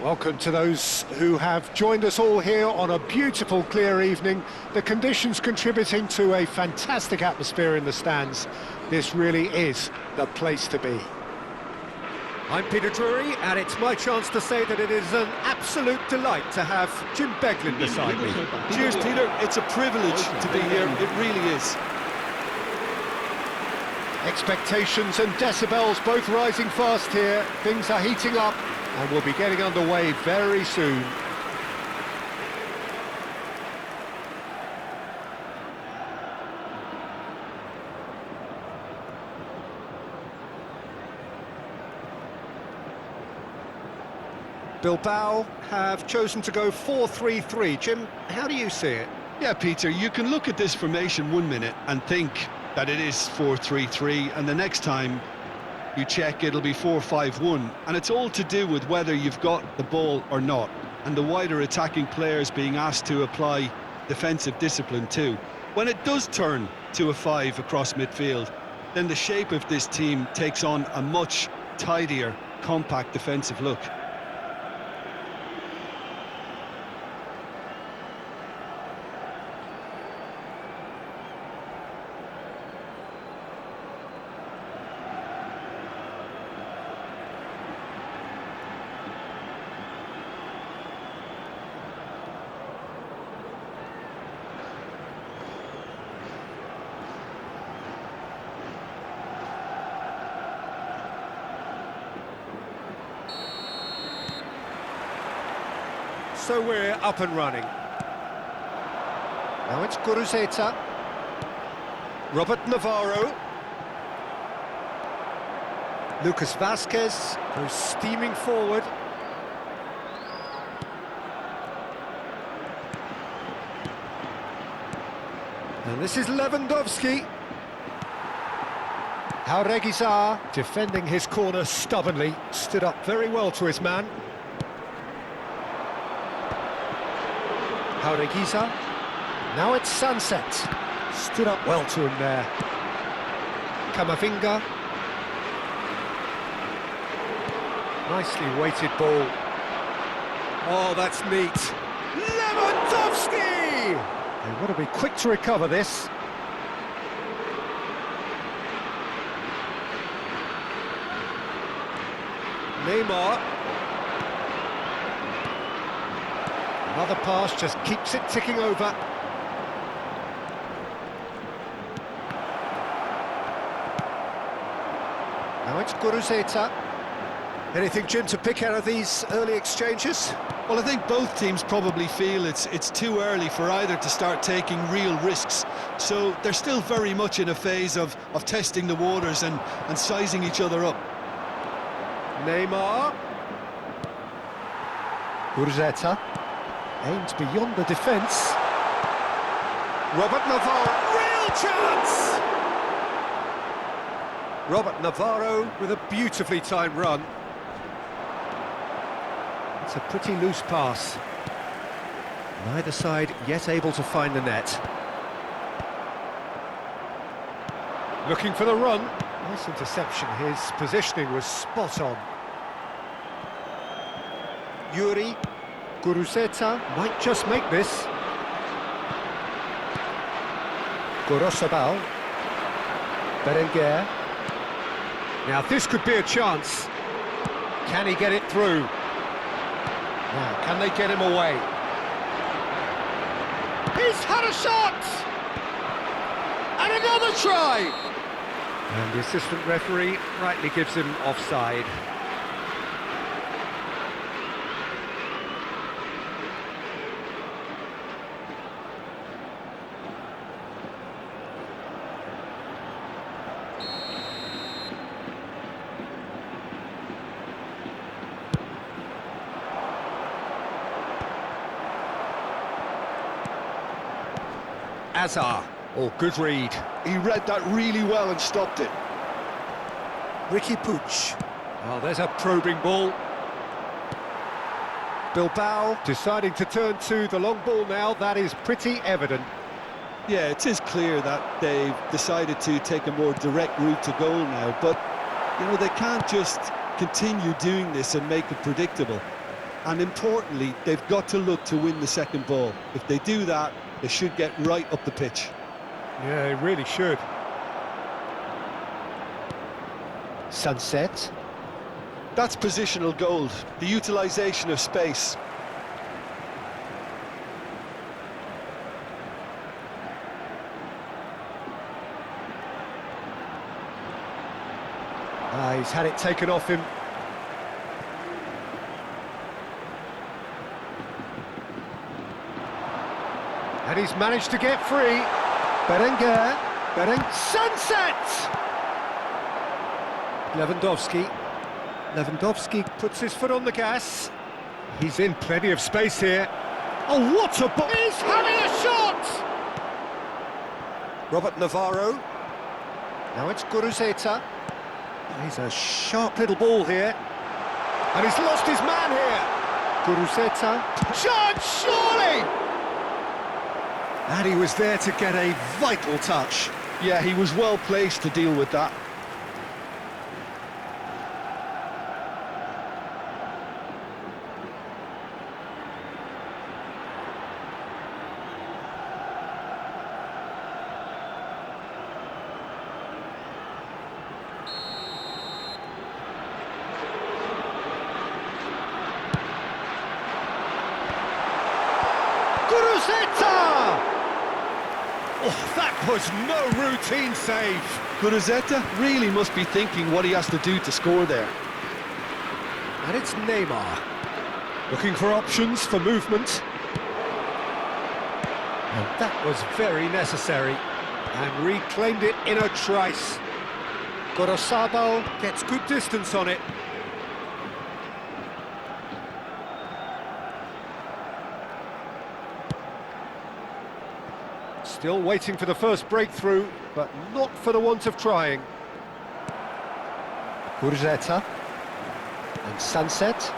Welcome to those who have joined us all here on a beautiful, clear evening. The conditions contributing to a fantastic atmosphere in the stands. This really is the place to be. I'm Peter Drury, and it's my chance to say that it is an absolute delight to have Jim Beglin beside me. Cheers, Peter. It's a privilege to be here. It really is. Expectations and decibels both rising fast here. Things are heating up, and we'll be getting underway very soon. Bilbao have chosen to go 4-3-3. Jim, how do you see it? Yeah, Peter, you can look at this formation 1 minute and think that it is 4-3-3, and the next time you check it'll be 4-5-1, and it's all to do with whether you've got the ball or not, and the wider attacking players being asked to apply defensive discipline too. When it does turn to a 5 across midfield, then the shape of this team takes on a much tidier, compact defensive look. So we're up and running. Now it's Guruzeta. Robert Navarro. Lucas Vasquez goes steaming forward. And this is Lewandowski. Jauregui defending his corner stubbornly, stood up very well to his man. Jauregui. Now it's Sunset. Stood up well to him there. Camavinga. Nicely weighted ball. Oh, that's neat. Lewandowski! They've got to be quick to recover this. Neymar. Another pass just keeps it ticking over. Now it's Guruzeta. Anything, Jim, to pick out of these early exchanges? Well, I think both teams probably feel it's too early for either to start taking real risks. So they're still very much in a phase of testing the waters and sizing each other up. Neymar. Guruzeta. Aims beyond the defence. Robert Navarro, real chance! Robert Navarro with a beautifully timed run. It's a pretty loose pass. Neither side yet able to find the net. Looking for the run. Nice interception, his positioning was spot on. Yuri. Guruzeta might just make this. Gorosabal. Berenguer. Now this could be a chance. Can he get it through? Now, can they get him away? He's had a shot! And another try! And the assistant referee rightly gives him offside. Azar. Oh, good read. He read that really well and stopped it. Ricky Puig. Oh, there's a probing ball. Bilbao deciding to turn to the long ball now. That is pretty evident. Yeah, it is clear that they've decided to take a more direct route to goal now, but, you know, they can't just continue doing this and make it predictable. and importantly, they've got to look to win the second ball. If they do that, they should get right up the pitch. Yeah, they really should. Sunset. That's positional gold, the utilisation of space. He's had it taken off him. And he's managed to get free. Berenguer. Sunset! Lewandowski puts his foot on the gas. He's in plenty of space here. Oh, what a ball! He's having a shot! Robert Navarro. Now it's Guruzeta. He's a sharp little ball here. And he's lost his man here. Guruzeta. Chance, surely! And he was there to get a vital touch. Yeah, he was well placed to deal with that. Oh, that was no routine save. Guruzeta really must be thinking what he has to do to score there. And it's Neymar. Looking for options for movement. And that was very necessary. And reclaimed it in a trice. Gorosabal gets good distance on it. Still waiting for the first breakthrough, but not for the want of trying. Guruzeta. And Sunset.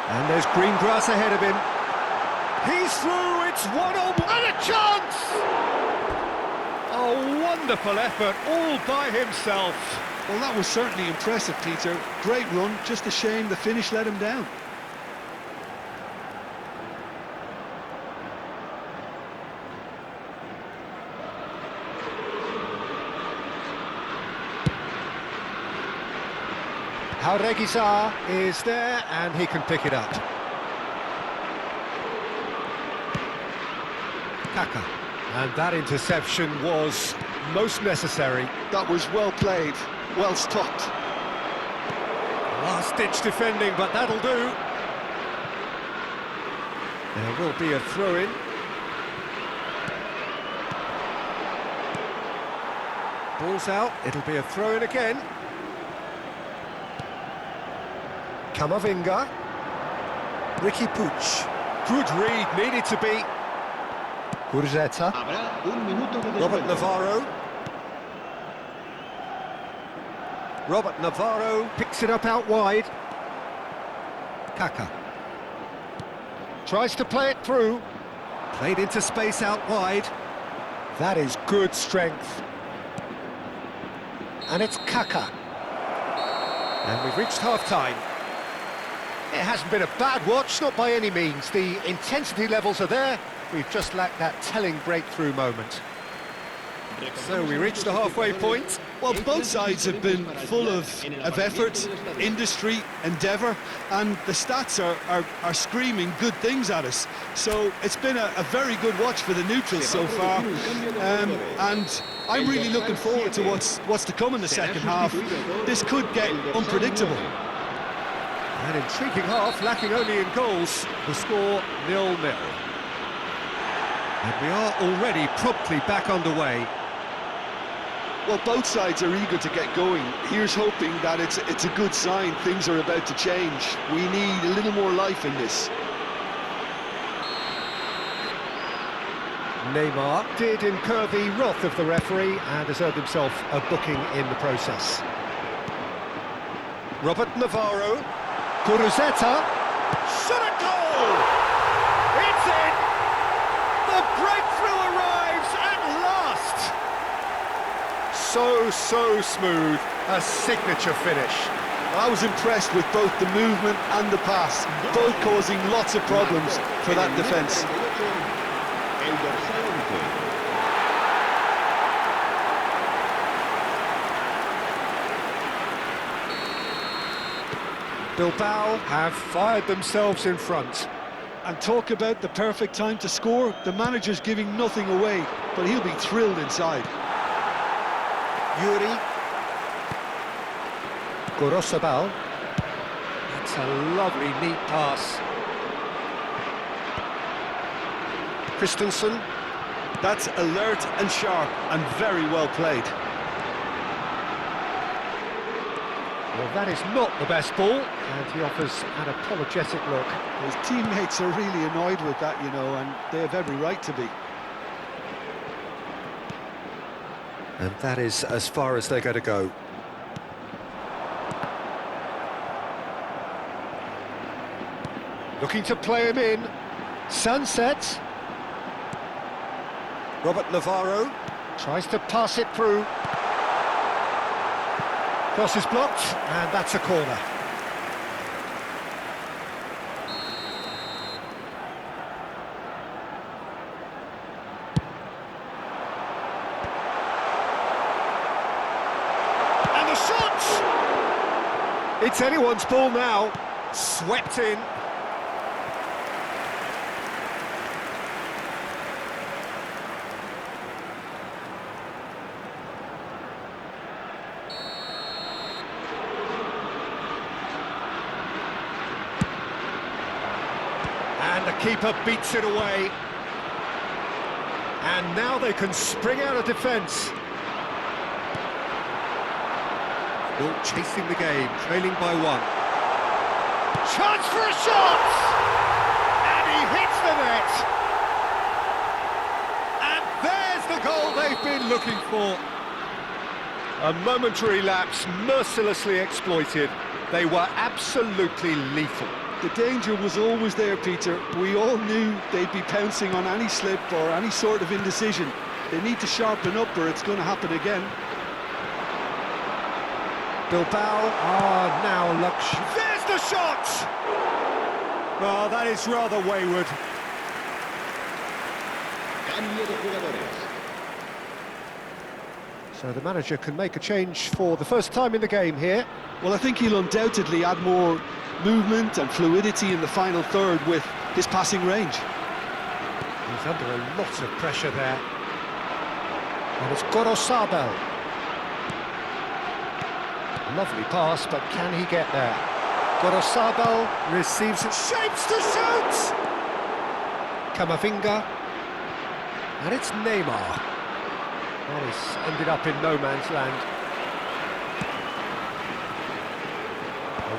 And there's green grass ahead of him. He's through, it's 1-1, and a chance! A wonderful effort, all by himself. Well, that was certainly impressive, Peter. Great run, just a shame the finish let him down. Jaureguizar is there, and he can pick it up. Kaka. And that interception was most necessary. That was well played, well stopped. Last-ditch defending, but that'll do. There will be a throw-in. Ball's out, it'll be a throw-in again. Camavinga. Ricky Puig. Good read, needed to be. Guruzeta. Robert Navarro. Robert Navarro picks it up out wide. Kaka. Tries to play it through. Played into space out wide. That is good strength. And it's Kaka. And we've reached half-time. It hasn't been a bad watch, not by any means. The intensity levels are there. We've just lacked that telling breakthrough moment. So we reached the halfway point. Well, both sides have been full of effort, industry, endeavour, and the stats are screaming good things at us. So it's been a very good watch for the neutrals so far, and I'm really looking forward to what's to come in the second half. This could get unpredictable. An intriguing half, lacking only in goals. The score 0-0. And we are already promptly back underway. Well, both sides are eager to get going. Here's hoping that it's a good sign. Things are about to change. We need a little more life in this. Neymar did incur the wrath of the referee and has earned himself a booking in the process. Robert Navarro. Guruzeta. Shot a goal! It's in! The breakthrough arrives at last! So smooth, a signature finish. I was impressed with both the movement and the pass, both causing lots of problems for that defence. Bilbao have fired themselves in front. And talk about the perfect time to score. The manager's giving nothing away, but he'll be thrilled inside. Yuri. Gorosabal. That's a lovely, neat pass. Christensen. That's alert and sharp and very well played. Well, that is not the best ball, and he offers an apologetic look. His teammates are really annoyed with that, you know, and they have every right to be. And that is as far as they're going to go. Looking to play him in. Sunset. Robert Navarro tries to pass it through. Cross is blocked, and that's a corner. And the shot! It's anyone's ball now. Swept in. And the keeper beats it away. And now they can spring out of defence. Still chasing the game, trailing by 1. Chance for a shot! And he hits the net! And there's the goal they've been looking for. A momentary lapse, mercilessly exploited. They were absolutely lethal. The danger was always there, Peter. We all knew they'd be pouncing on any slip or any sort of indecision. They need to sharpen up or it's going to happen again. Bilbao are now luxury. There's the shot! Well, that is rather wayward. So the manager can make a change for the first time in the game here. Well, I think he'll undoubtedly add more movement and fluidity in the final third with his passing range. He's under a lot of pressure there. And it's Gorosabal. Lovely pass, but can he get there? Gorosabal receives it, shapes to shoot! Camavinga. And it's Neymar. That is ended up in no man's land.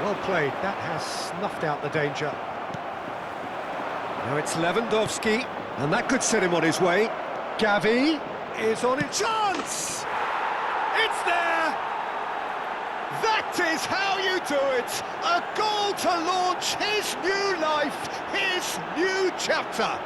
Well played, that has snuffed out the danger. Now it's Lewandowski, and that could set him on his way. Gavi is on his chance! It's there! That is how you do it! A goal to launch his new life, his new chapter!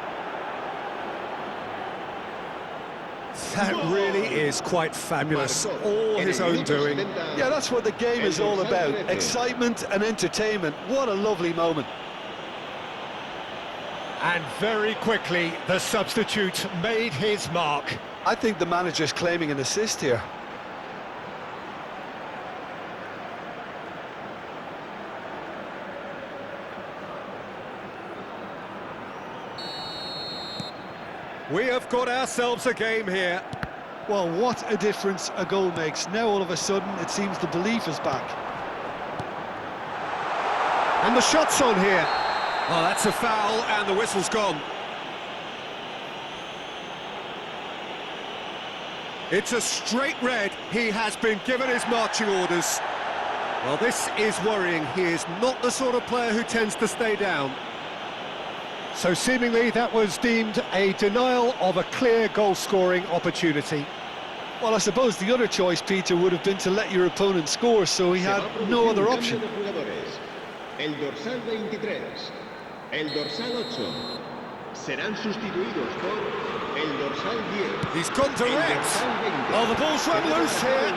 That really is quite fabulous, all his own doing. Yeah, that's what the game is all about. Excitement and entertainment. What a lovely moment. And very quickly, the substitute made his mark. I think the manager's claiming an assist here. We have got ourselves a game here. Well, what a difference a goal makes. Now all of a sudden it seems the belief is back. And the shot's on here. Oh, that's a foul and the whistle's gone. It's a straight red. He has been given his marching orders. Well, this is worrying. He is not the sort of player who tends to stay down. So seemingly that was deemed a denial of a clear goal-scoring opportunity. Well, I suppose the other choice, Peter, would have been to let your opponent score, so he had no other option. El dorsal 23, el dorsal 8 serán sustituidos por el dorsal 10. He's gone direct. Oh, the ball's run loose here.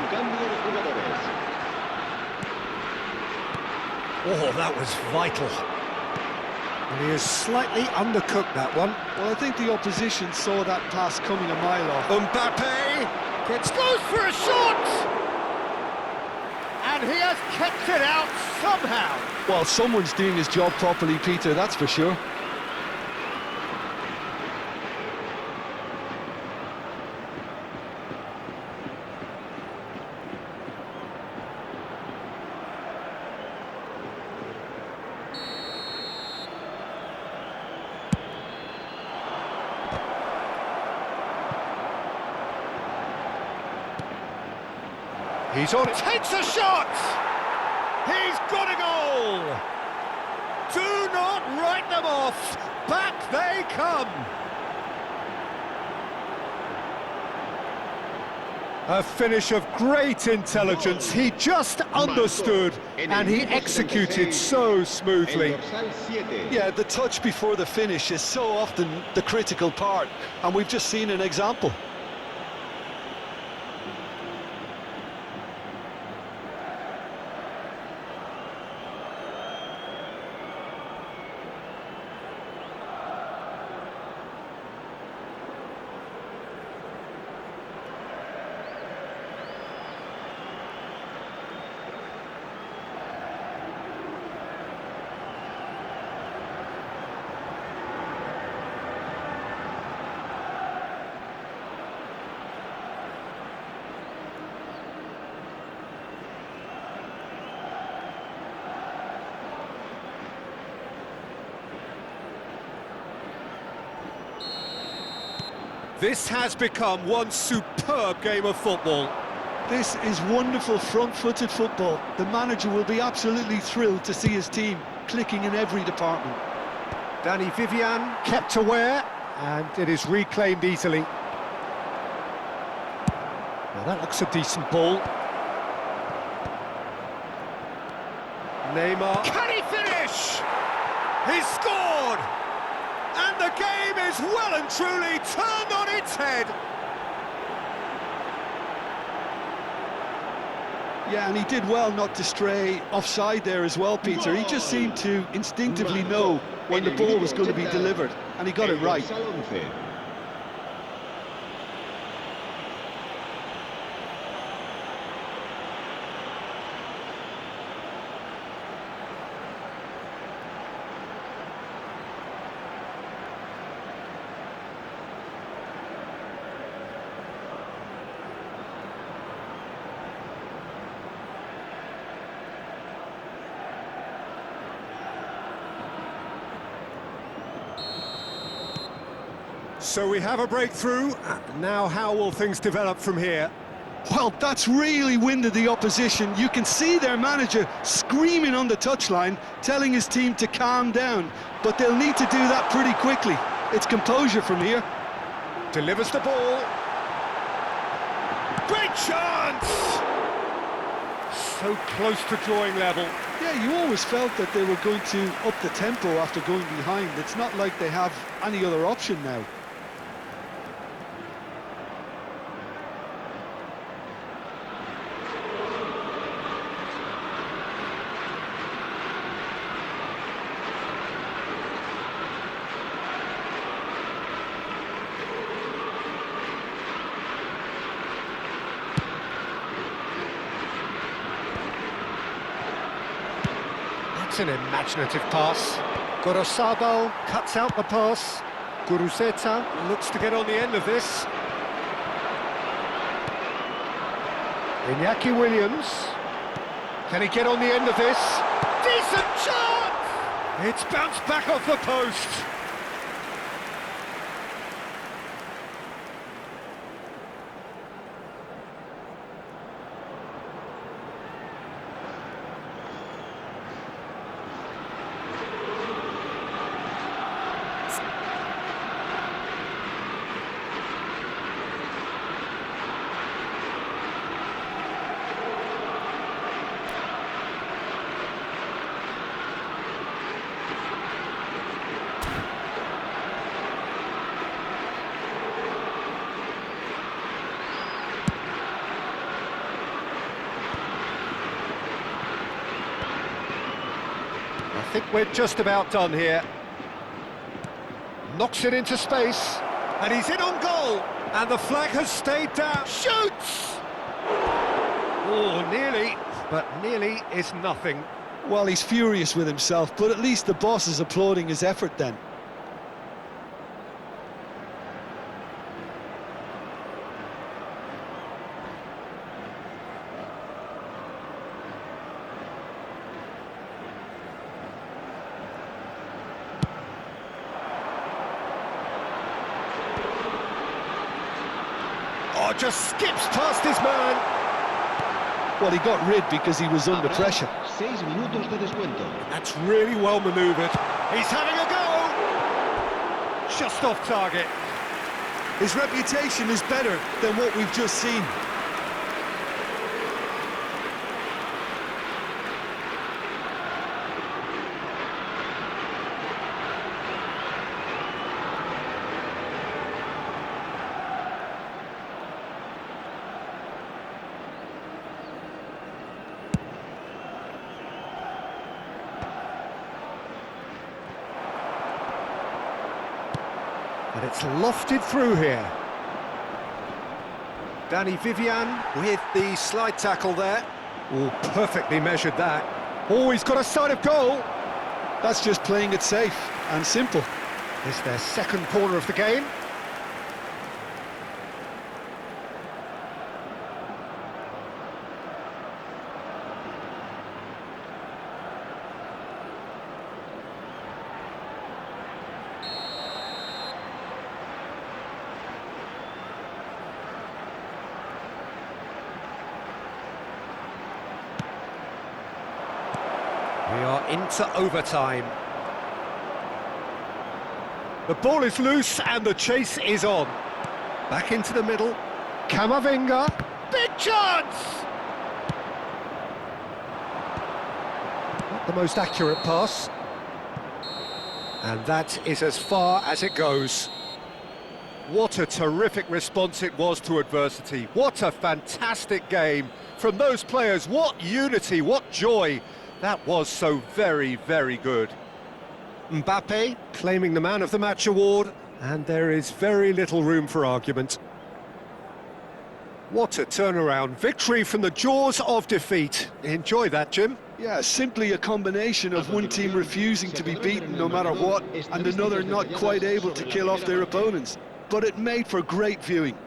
Oh, that was vital. And he has slightly undercooked that one. Well, I think the opposition saw that pass coming a mile off. Mbappe goes for a shot! And he has kept it out somehow. Well, someone's doing his job properly, Peter, that's for sure. He's on, takes a shot! He's got a goal! Do not write them off! Back they come! A finish of great intelligence. He just understood and he executed so smoothly. Yeah, the touch before the finish is so often the critical part, and we've just seen an example. This has become one superb game of football. This is wonderful front-footed football. The manager will be absolutely thrilled to see his team clicking in every department. Danny Vivian kept aware, and it is reclaimed easily. Well, that looks a decent ball. Neymar. Can he finish? He's scored! And the game is well and truly turned on its head. Yeah, and he did well not to stray offside there as well, Peter. He just seemed to instinctively know when the ball was going to be delivered, and he got it right. So we have a breakthrough. Now how will things develop from here? Well, that's really winded the opposition. You can see their manager screaming on the touchline, telling his team to calm down. But they'll need to do that pretty quickly. It's composure from here. Delivers the ball. Great chance! So close to drawing level. Yeah, you always felt that they were going to up the tempo after going behind. It's not like they have any other option now. It's an imaginative pass. Gorosado cuts out the pass. Guruzeta looks to get on the end of this. Iñaki Williams. Can he get on the end of this? Decent shot! It's bounced back off the post. think we're just about done here. Knocks it into space, and he's in on goal, and the flag has stayed down. Shoots! Oh, nearly, but nearly is nothing. Well, he's furious with himself, but at least the boss is applauding his effort then. Oh, just skips past his man. Well, he got rid because he was under pressure. 6 minutos de descuento. That's really well manoeuvred. He's having a go! Just off target. His reputation is better than what we've just seen. And it's lofted through here. Danny Vivian with the slide tackle there. Oh, perfectly measured that. Oh, he's got a sight of goal. That's just playing it safe and simple. It's their second corner of the game. We are into overtime. The ball is loose and the chase is on. Back into the middle. Camavinga. Big chance! Not the most accurate pass. And that is as far as it goes. What a terrific response it was to adversity. What a fantastic game from those players. What unity, what joy. That was so very, very good. Mbappe claiming the Man of the Match award, and there is very little room for argument. What a turnaround. Victory from the jaws of defeat. Enjoy that, Jim. Yeah, simply a combination of one team refusing to be beaten no matter what, and another not quite able to kill off their opponents. But it made for great viewing.